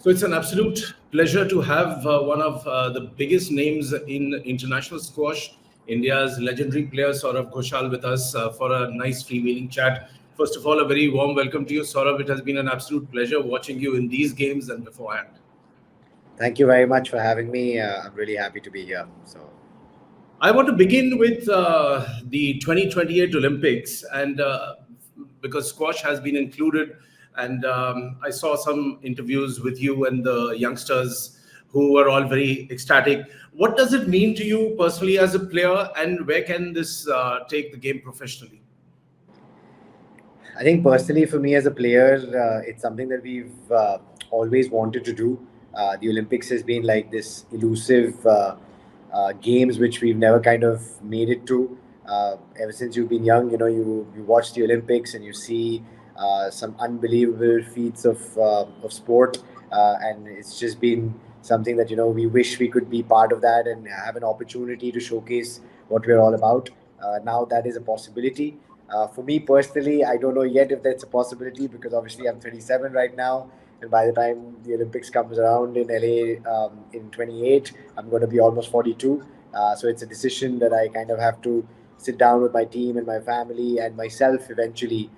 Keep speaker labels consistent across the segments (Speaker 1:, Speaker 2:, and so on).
Speaker 1: So it's an absolute pleasure to have one of the biggest names in international squash, India's legendary player Saurav Ghosal, with us for a nice freewheeling chat. First of all, a very warm welcome to you, Saurav. It has been an absolute pleasure watching you in these games and beforehand.
Speaker 2: Thank you very much for having me. I'm really happy to be here.
Speaker 1: I want to begin with the 2028 Olympics, and because squash has been included, and I saw some interviews with you and the youngsters who were all very ecstatic. What does it mean to you personally as a player, and where can this take the game professionally?
Speaker 2: I think personally, for me as a player, it's something that we've always wanted to do. The Olympics has been like this elusive games which we've never kind of made it to. Ever since you've been young, you watch the Olympics and you see some unbelievable feats of sport, and it's just been something that we wish we could be part of that and have an opportunity to showcase what we're all about. Now that is a possibility. For me personally, I don't know yet if that's a possibility because obviously I'm 37 right now, and by the time the Olympics comes around in LA in 28, I'm going to be almost 42. So it's a decision that I kind of have to sit down with my team and my family and myself eventually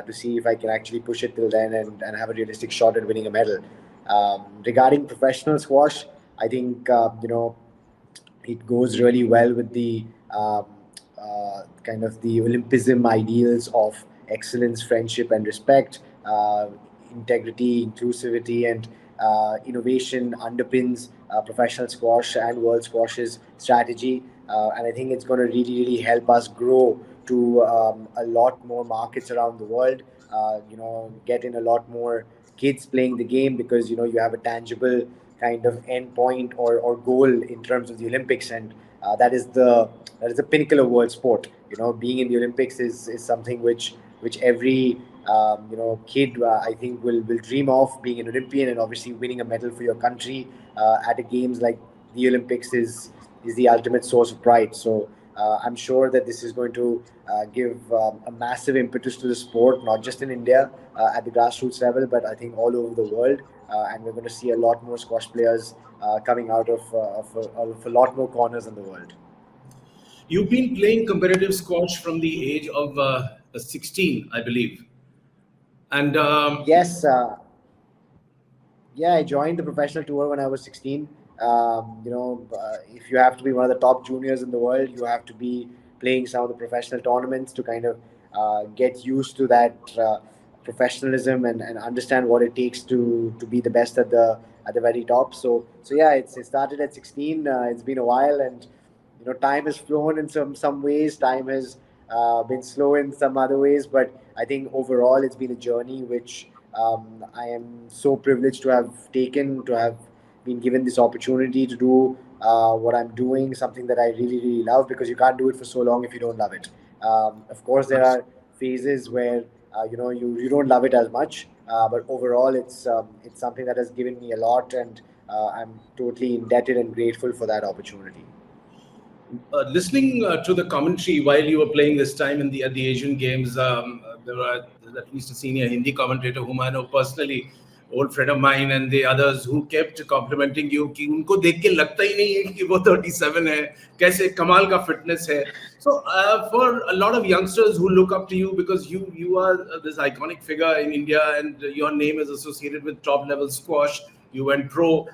Speaker 2: to see if I can actually push it till then and have a realistic shot at winning a medal. Regarding professional squash, I think it goes really well with the kind of the Olympism ideals of excellence, friendship, and respect. Integrity, inclusivity, and innovation underpins professional squash and world squash's strategy. And I think it's going to really, really help us grow to a lot more markets around the world. Get in a lot more kids playing the game because you have a tangible kind of end point or goal in terms of the Olympics, and that is the pinnacle of world sport. Being in the Olympics is something which every kid I think will dream of, being an Olympian and obviously winning a medal for your country at a games like the Olympics is the ultimate source of pride. So I'm sure that this is going to give a massive impetus to the sport, not just in India at the grassroots level, but I think all over the world. And we're going to see a lot more squash players coming out of a lot more corners in the world.
Speaker 1: You've been playing competitive squash from the age of 16, I believe. And
Speaker 2: Yes, yeah, I joined the professional tour when I was 16. If you have to be one of the top juniors in the world, you have to be playing some of the professional tournaments to kind of get used to that professionalism and understand what it takes to be the best at the very top. So yeah, it started at 16. It's been a while, and time has flown in some ways. Time has been slow in some other ways, but I think overall it's been a journey which I am so privileged to have taken, to have been given this opportunity to do what I'm doing, something that I really, really love, because you can't do it for so long if you don't love it. Of course, there are phases where you don't love it as much, but overall, it's something that has given me a lot, and I'm totally indebted and grateful for that opportunity.
Speaker 1: listening to the commentary while you were playing this time in the at the Asian Games, there were at least a senior Hindi commentator whom I know personally, old friend of mine, and the others who kept complimenting you कि उनको देख के लगता ही नहीं है कि वो 37 है, कैसे कमाल का fitness है. So for a lot of youngsters who look up to you because you are this iconic figure in India and your name is associated with top level squash. You went pro.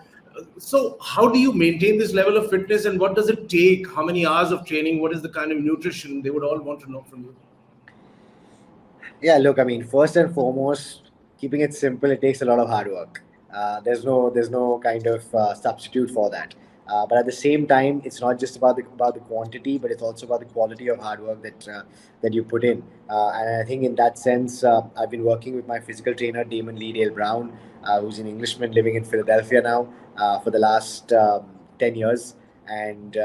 Speaker 1: So, how do you maintain this level of fitness and what does it take? How many hours of training? What is the kind of nutrition? They would all want to know from you.
Speaker 2: Yeah, look, I mean, first and foremost, keeping it simple, it takes a lot of hard work. There's no kind of substitute for that. But at the same time, it's not just about the quantity, but it's also about the quality of hard work that you put in. And I think in that sense, I've been working with my physical trainer, Damon Lee Dale Brown, who's an Englishman living in Philadelphia now for the last 10 years. And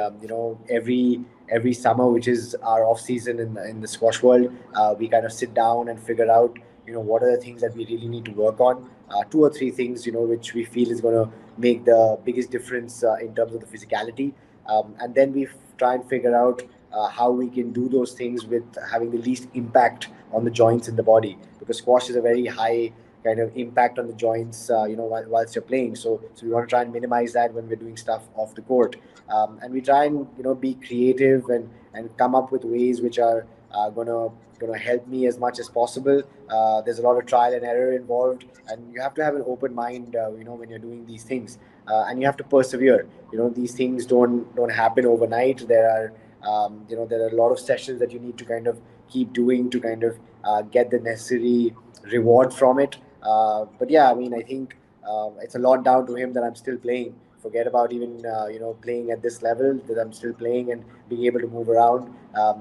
Speaker 2: every summer, which is our off season in the squash world, we kind of sit down and figure out what are the things that we really need to work on. Two or three things which we feel is going to make the biggest difference in terms of the physicality, and then we try and figure out how we can do those things with having the least impact on the joints in the body, because squash is a very high kind of impact on the joints, whilst you're playing. So we want to try and minimize that when we're doing stuff off the court, and we try and be creative and come up with ways which are gonna help me as much as possible. There's a lot of trial and error involved, and you have to have an open mind, when you're doing these things, and you have to persevere. These things don't happen overnight. There are a lot of sessions that you need to kind of keep doing to kind of get the necessary reward from it. But yeah, I mean, I think it's a lot down to him that I'm still playing. Forget about even playing at this level, that I'm still playing and being able to move around,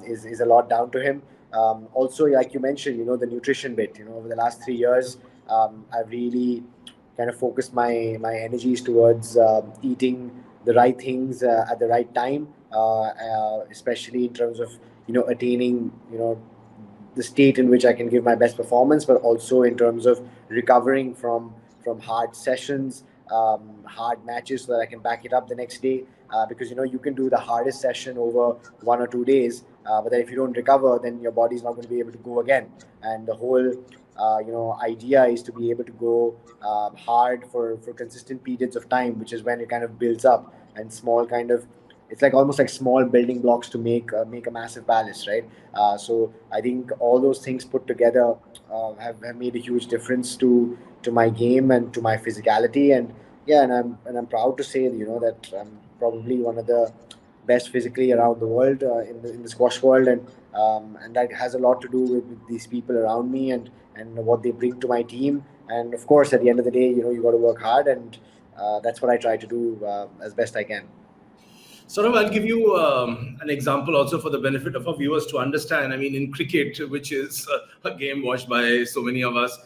Speaker 2: is a lot down to him. Also, like you mentioned, the nutrition bit. Over the last 3 years, I've really kind of focused my energies towards eating the right things at the right time, especially in terms of attaining the state in which I can give my best performance, but also in terms of recovering from hard sessions, hard matches, so that I can back it up the next day. Because you can do the hardest session over 1 or 2 days, but then if you don't recover, then your body's not going to be able to go again. And the whole idea is to be able to go hard for consistent periods of time, which is when it kind of builds up, and small kind of, it's like almost like small building blocks to make a massive palace, right? So I think all those things put together have made a huge difference to my game and to my physicality. And yeah, and I'm proud to say, that I'm probably one of the best physically around the world, in the squash world. And that has a lot to do with these people around me, and what they bring to my team. And of course, at the end of the day, you got to work hard, and that's what I try to do as best I can.
Speaker 1: Saurav, I'll give you an example also for the benefit of our viewers to understand. I mean, in cricket, which is a game watched by so many of us,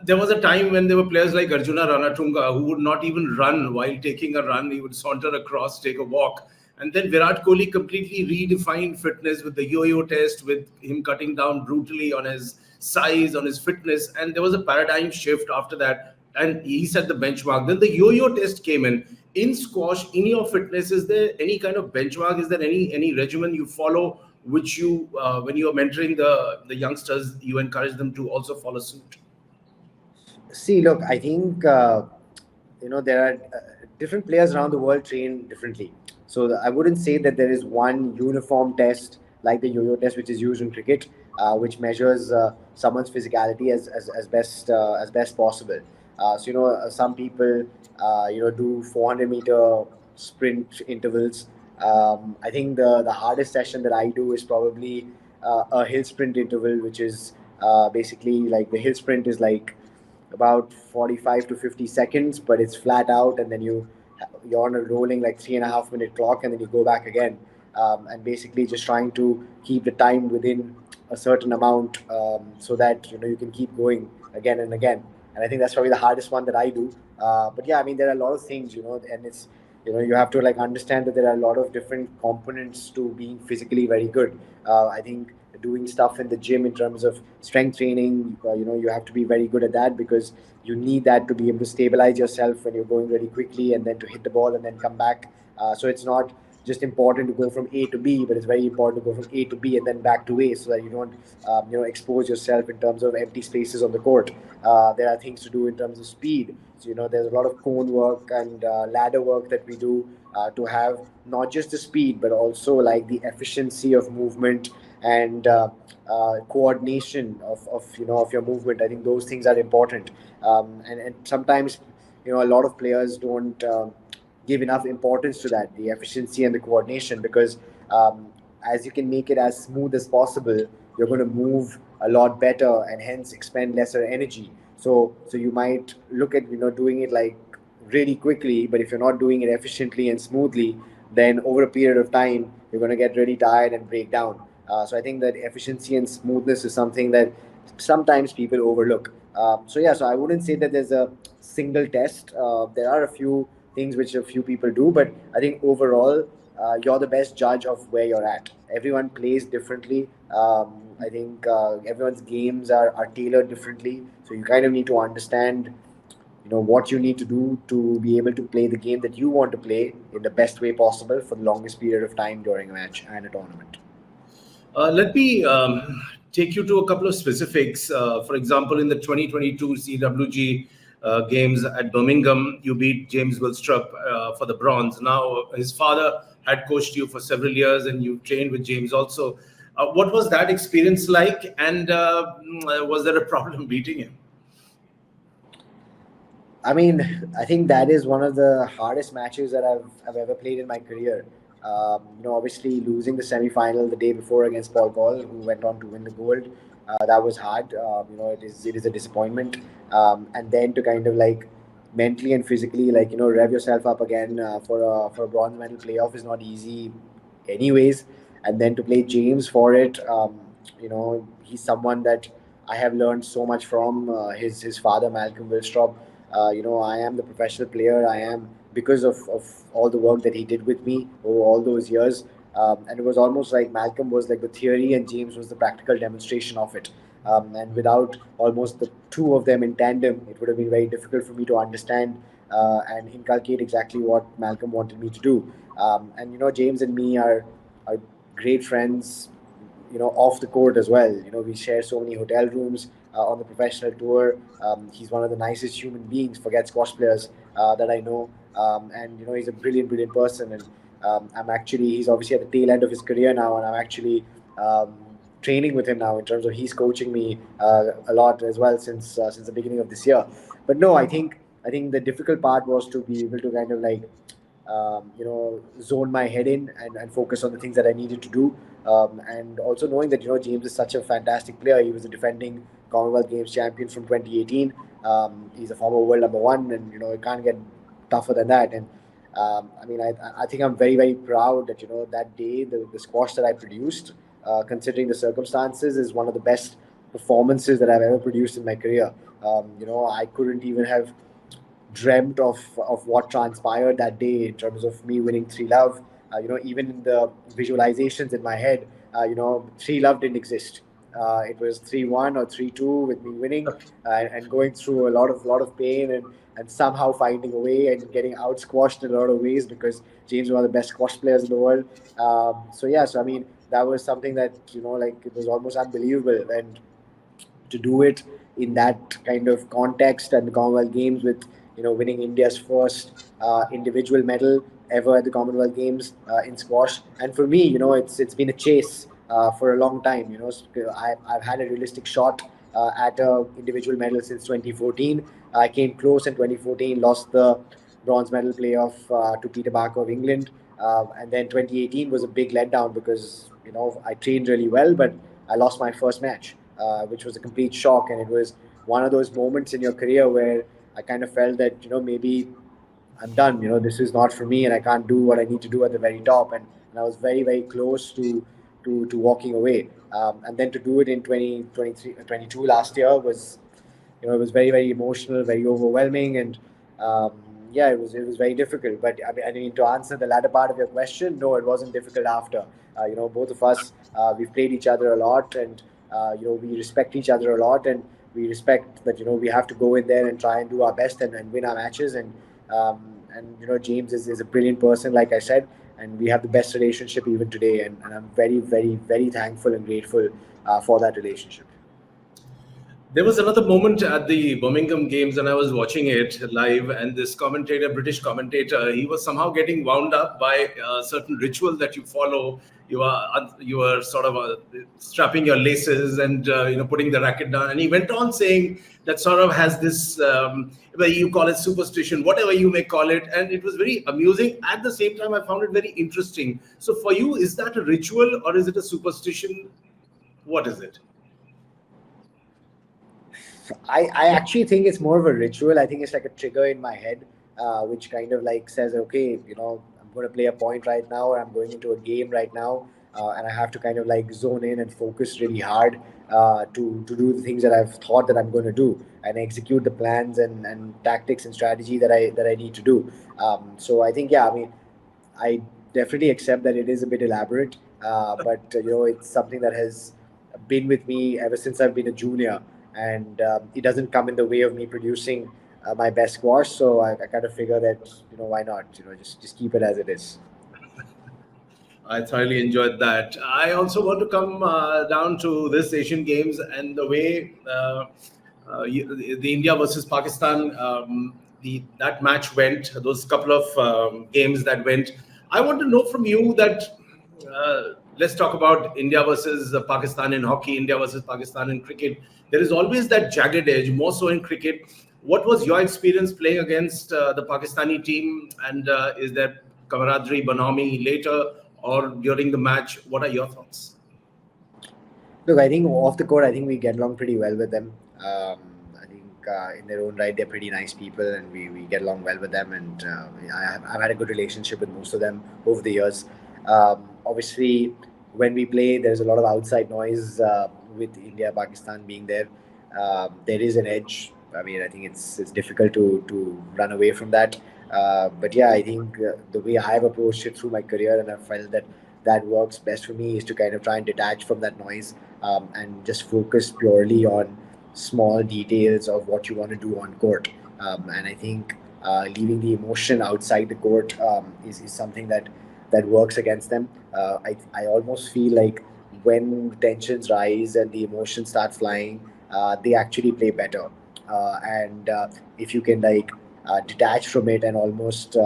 Speaker 1: there was a time when there were players like Arjuna Ranatunga who would not even run while taking a run. He would saunter across, take a walk. And then Virat Kohli completely redefined fitness with the yo-yo test, with him cutting down brutally on his size, on his fitness. And there was a paradigm shift after that. And he set the benchmark. Then the yo-yo test came in squash. In your fitness, is there any kind of benchmark? Is there any regimen you follow, which you when you are mentoring the youngsters, you encourage them to also follow suit?
Speaker 2: See, look, I think there are different players around the world train differently. So I wouldn't say that there is one uniform test like the yo-yo test, which is used in cricket, which measures someone's physicality as best possible. So some people do 400-meter sprint intervals. I think the hardest session that I do is probably a hill sprint interval, which is basically like the hill sprint is like about 45 to 50 seconds, but it's flat out, and then you're on a rolling like 3.5 minute clock, and then you go back again, and basically just trying to keep the time within a certain amount, so that you can keep going again and again. And I think that's probably the hardest one that I do. But yeah, I mean, there are a lot of things, and it's you have to like understand that there are a lot of different components to being physically very good. I think doing stuff in the gym in terms of strength training, you have to be very good at that, because you need that to be able to stabilize yourself when you're going very quickly, and then to hit the ball and then come back. So it's not just important to go from A to B, but it's very important to go from A to B and then back to A, so that you don't expose yourself in terms of empty spaces on the court. There are things to do in terms of speed. So there's a lot of cone work and ladder work that we do to have not just the speed, but also like the efficiency of movement, and coordination of your movement. I think those things are important, and sometimes a lot of players don't give enough importance to that, the efficiency and the coordination, because as you can make it as smooth as possible, you're going to move a lot better and hence expend lesser energy. So you might look at doing it like really quickly, but if you're not doing it efficiently and smoothly, then over a period of time you're going to get really tired and break down. So I think that efficiency and smoothness is something that sometimes people overlook. So yeah, so I wouldn't say that there's a single test. There are a few things which a few people do, but I think overall, you're the best judge of where you're at. Everyone plays differently. I think everyone's games are tailored differently. So you kind of need to understand what you need to do to be able to play the game that you want to play in the best way possible for the longest period of time during a match and a tournament.
Speaker 1: Let me take you to a couple of specifics. For example, in the 2022 CWG games at Birmingham, you beat James Willstrop for the bronze. Now, his father had coached you for several years, and you trained with James also. What was that experience like, and was there a problem beating him?
Speaker 2: I mean, I think that is one of the hardest matches that I've ever played in my career. Obviously losing the semi-final the day before against Paul Call, who went on to win the gold, that was hard. It is a disappointment, and then to kind of like mentally and physically like rev yourself up again for a bronze medal playoff is not easy, anyways. And then to play James for it, he's someone that I have learned so much from. His father Malcolm Willstrop. I am the professional player I am because of all the work that he did with me over all those years. And it was almost like Malcolm was like the theory and James was the practical demonstration of it. And without almost the two of them in tandem, it would have been very difficult for me to understand and inculcate exactly what Malcolm wanted me to do. And James and me are great friends, off the court as well. We share so many hotel rooms on the professional tour. He's one of the nicest human beings, forget squash players, that I know. And he's a brilliant, brilliant person. And he's obviously at the tail end of his career now, and I'm actually um, training with him now in terms of he's coaching me a lot as well since the beginning of this year. But no, I think the difficult part was to be able to kind of like zone my head in and focus on the things that I needed to do. And also knowing that James is such a fantastic player. He was a defending Commonwealth Games champion from 2018. He's a former world number one, and it can't get tougher than that. And I think I'm very very proud that that day the squash that I produced, considering the circumstances, is one of the best performances that I've ever produced in my career. I couldn't even have dreamt of what transpired that day in terms of me winning three love. Even in the visualizations in my head, three love didn't exist. It was 3-1 or 3-2 with me winning, and going through a lot of pain and somehow finding a way and getting out squashed in a lot of ways because James is one of the best squash players in the world. So I mean that was something that like it was almost unbelievable. And to do it in that kind of context and the Commonwealth Games with winning India's first individual medal ever at the Commonwealth Games in squash. And for me, it's been a chase for a long time. I've had a realistic shot at a individual medal since 2014. I came close in 2014, lost the bronze medal playoff to Peter Barker of England. And then 2018 was a big letdown because I trained really well, but I lost my first match, which was a complete shock. And it was one of those moments in your career where I kind of felt that maybe I'm done. This is not for me, and I can't do what I need to do at the very top. And I was very very close to walking away. And then to do it in 2023, 22 last year was it was very very emotional, very overwhelming, and um, yeah, it was very difficult. But I mean, to answer the latter part of your question, no, it wasn't difficult after. Both of us, we've played each other a lot, and we respect each other a lot, and we respect that we have to go in there and try and do our best and win our matches. And James is a brilliant person, like I said, and we have the best relationship even today, and I'm very very very thankful and grateful for that relationship.
Speaker 1: There was another moment at the Birmingham games, and I was watching it live. And this commentator, British commentator, he was somehow getting wound up by a certain ritual that you follow. You are sort of strapping your laces and putting the racket down. And he went on saying that sort of has this, whether you call it superstition, whatever you may call it, and it was very amusing. At the same time, I found it very interesting. So for you, is that a ritual or is it a superstition? What is it?
Speaker 2: I actually think it's more of a ritual. I think it's like a trigger in my head, which kind of like says, okay, I'm going to play a point right now, or I'm going into a game right now, and I have to kind of like zone in and focus really hard to do the things that I've thought that I'm going to do and execute the plans and tactics and strategy that I need to do. So I think, yeah, I mean, I definitely accept that it is a bit elaborate, but it's something that has been with me ever since I've been a junior, and it doesn't come in the way of me producing my best squash. So I kind of figure that why not just keep it as it is.
Speaker 1: I thoroughly enjoyed that. I also want to come down to this Asian Games and the way the India versus Pakistan, the that match went. Those couple of games that went. I want to know from you that let's talk about India versus Pakistan in hockey, India versus Pakistan in cricket. There is always that jagged edge, more so in cricket. What was your experience playing against the Pakistani team? And is there camaraderie, bonhomie later or during the match? What are your thoughts?
Speaker 2: Look, I think off the court, I think we get along pretty well with them. I think in their own right, they're pretty nice people, and we get along well with them. And I've had a good relationship with most of them over the years. Obviously, when we play, there's a lot of outside noise with India, Pakistan being there. There is an edge. I mean, I think it's difficult to run away from that. But yeah, I think the way I've approached it through my career, and I've felt that that works best for me, is to kind of try and detach from that noise, and just focus purely on small details of what you want to do on court. And I think leaving the emotion outside the court is something that works against them. I almost feel like when tensions rise and the emotions start flying, they actually play better. And if you can like detach from it and almost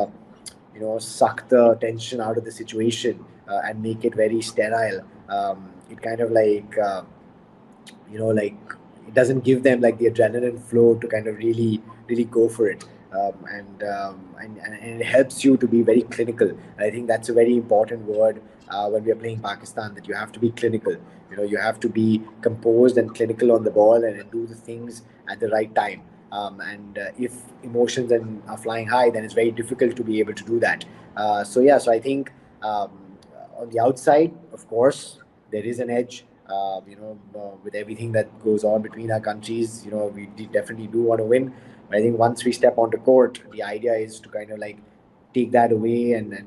Speaker 2: suck the tension out of the situation and make it very sterile, it kind of like like it doesn't give them like the adrenaline flow to kind of really go for it. And it helps you to be very clinical. And I think that's a very important word when we are playing Pakistan, that you have to be clinical. You have to be composed and clinical on the ball, and do the things at the right time. And if emotions are flying high, then it's very difficult to be able to do that. So yeah, so I think on the outside, of course, there is an edge. With everything that goes on between our countries, we definitely do want to win. But I think once we step onto court, the idea is to kind of like take that away, and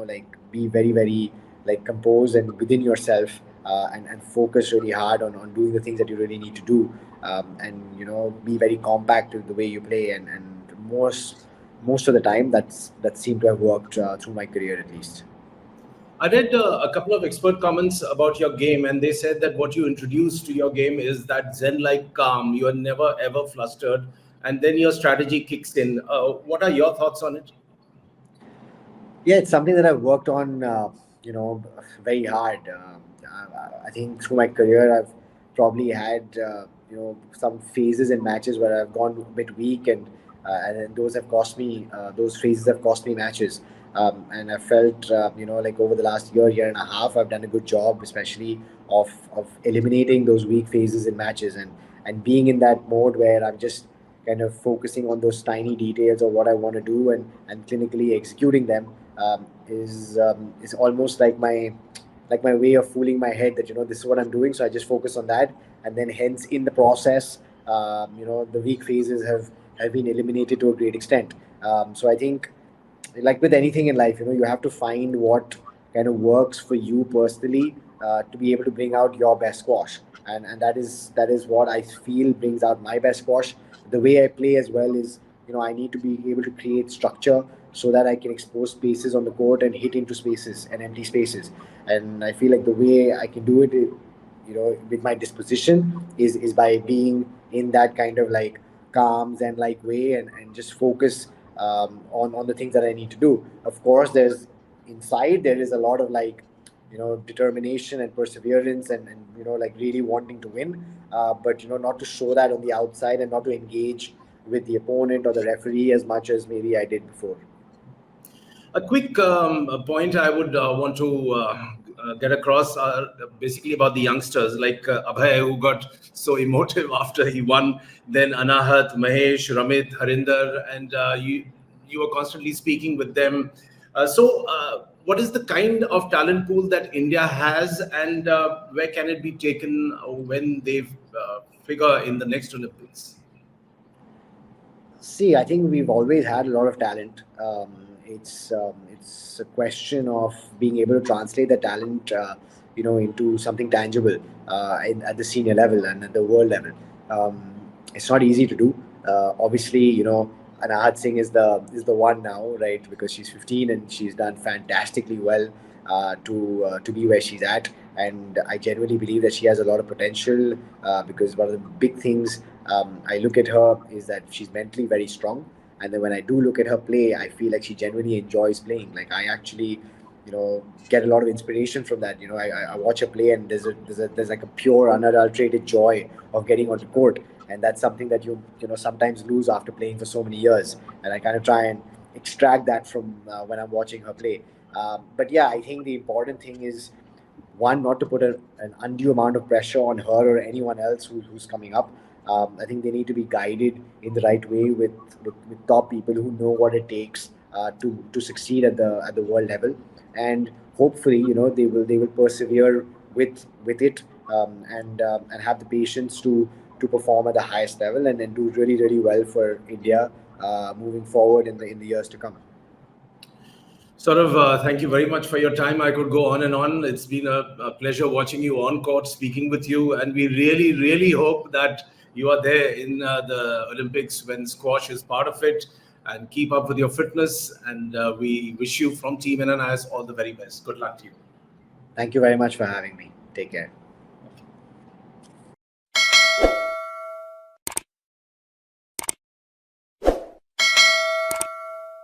Speaker 2: like be very, very like composed and within yourself, and focus really hard on doing the things that you really need to do, and be very compact to the way you play, and most of the time that seemed to have worked through my career at least.
Speaker 1: I read a couple of expert comments about your game, and they said that what you introduced to your game is that Zen like calm. You are never ever flustered, and then your strategy kicks in. What are your thoughts on it?
Speaker 2: Yeah, it's something that I've worked on, very hard. I think through my career, I've probably had, some phases in matches where I've gone a bit weak, and then those have cost me. Those phases have cost me matches. And I felt, like over the last year and a half, I've done a good job, especially of eliminating those weak phases in matches, and being in that mode where I'm just kind of focusing on those tiny details of what I want to do, and clinically executing them, is almost like my way of fooling my head that this is what I'm doing, so I just focus on that, and then hence in the process, the weak phases have been eliminated to a great extent. So I think, like with anything in life, you have to find what kind of works for you personally, to be able to bring out your best squash, and that is what I feel brings out my best squash. The way I play as well is, I need to be able to create structure so that I can expose spaces on the court and hit into spaces and empty spaces. And I feel like the way I can do it, with my disposition, is by being in that kind of like calm and like way, and just focus on the things that I need to do. Of course, there is a lot of like determination and perseverance, and like really wanting to win, but not to show that on the outside, and not to engage with the opponent or the referee as much as maybe I did before.
Speaker 1: A quick point I would want to get across are basically about the youngsters like Abhay, who got so emotive after he won, then Anahat, Mahesh, Ramit, Harinder, and you were constantly speaking with them. What is the kind of talent pool that India has, and where can it be taken when they figure in the next Olympics?
Speaker 2: See, I think we've always had a lot of talent. It's a question of being able to translate the talent, into something tangible, at the senior level and at the world level. It's not easy to do. Obviously, Anahat Singh is the one now, right? Because she's 15 and she's done fantastically well. to be where she's at. And I genuinely believe that she has a lot of potential, because one of the big things I look at her is that she's mentally very strong. And then when I do look at her play, I feel like she genuinely enjoys playing. Like I actually, get a lot of inspiration from that. I watch her play, and there's like a pure, unadulterated joy of getting onto court, and that's something that you sometimes lose after playing for so many years. And I kind of try and extract that from when I'm watching her play. But yeah, I think the important thing is, one, not to put an undue amount of pressure on her or anyone else who's coming up. I think they need to be guided in the right way with top people who know what it takes to succeed at the world level. And hopefully, they will persevere with it, and have the patience to perform at the highest level, and do really really well for India moving forward in the years to come.
Speaker 1: Saurav, thank you very much for your time. I could go on and on. It's been a pleasure watching you on court, speaking with you, and we really, really hope that you are there in the Olympics when squash is part of it. And keep up with your fitness. And we wish you from Team NNIS all the very best. Good luck to you.
Speaker 2: Thank you very much for having me. Take care.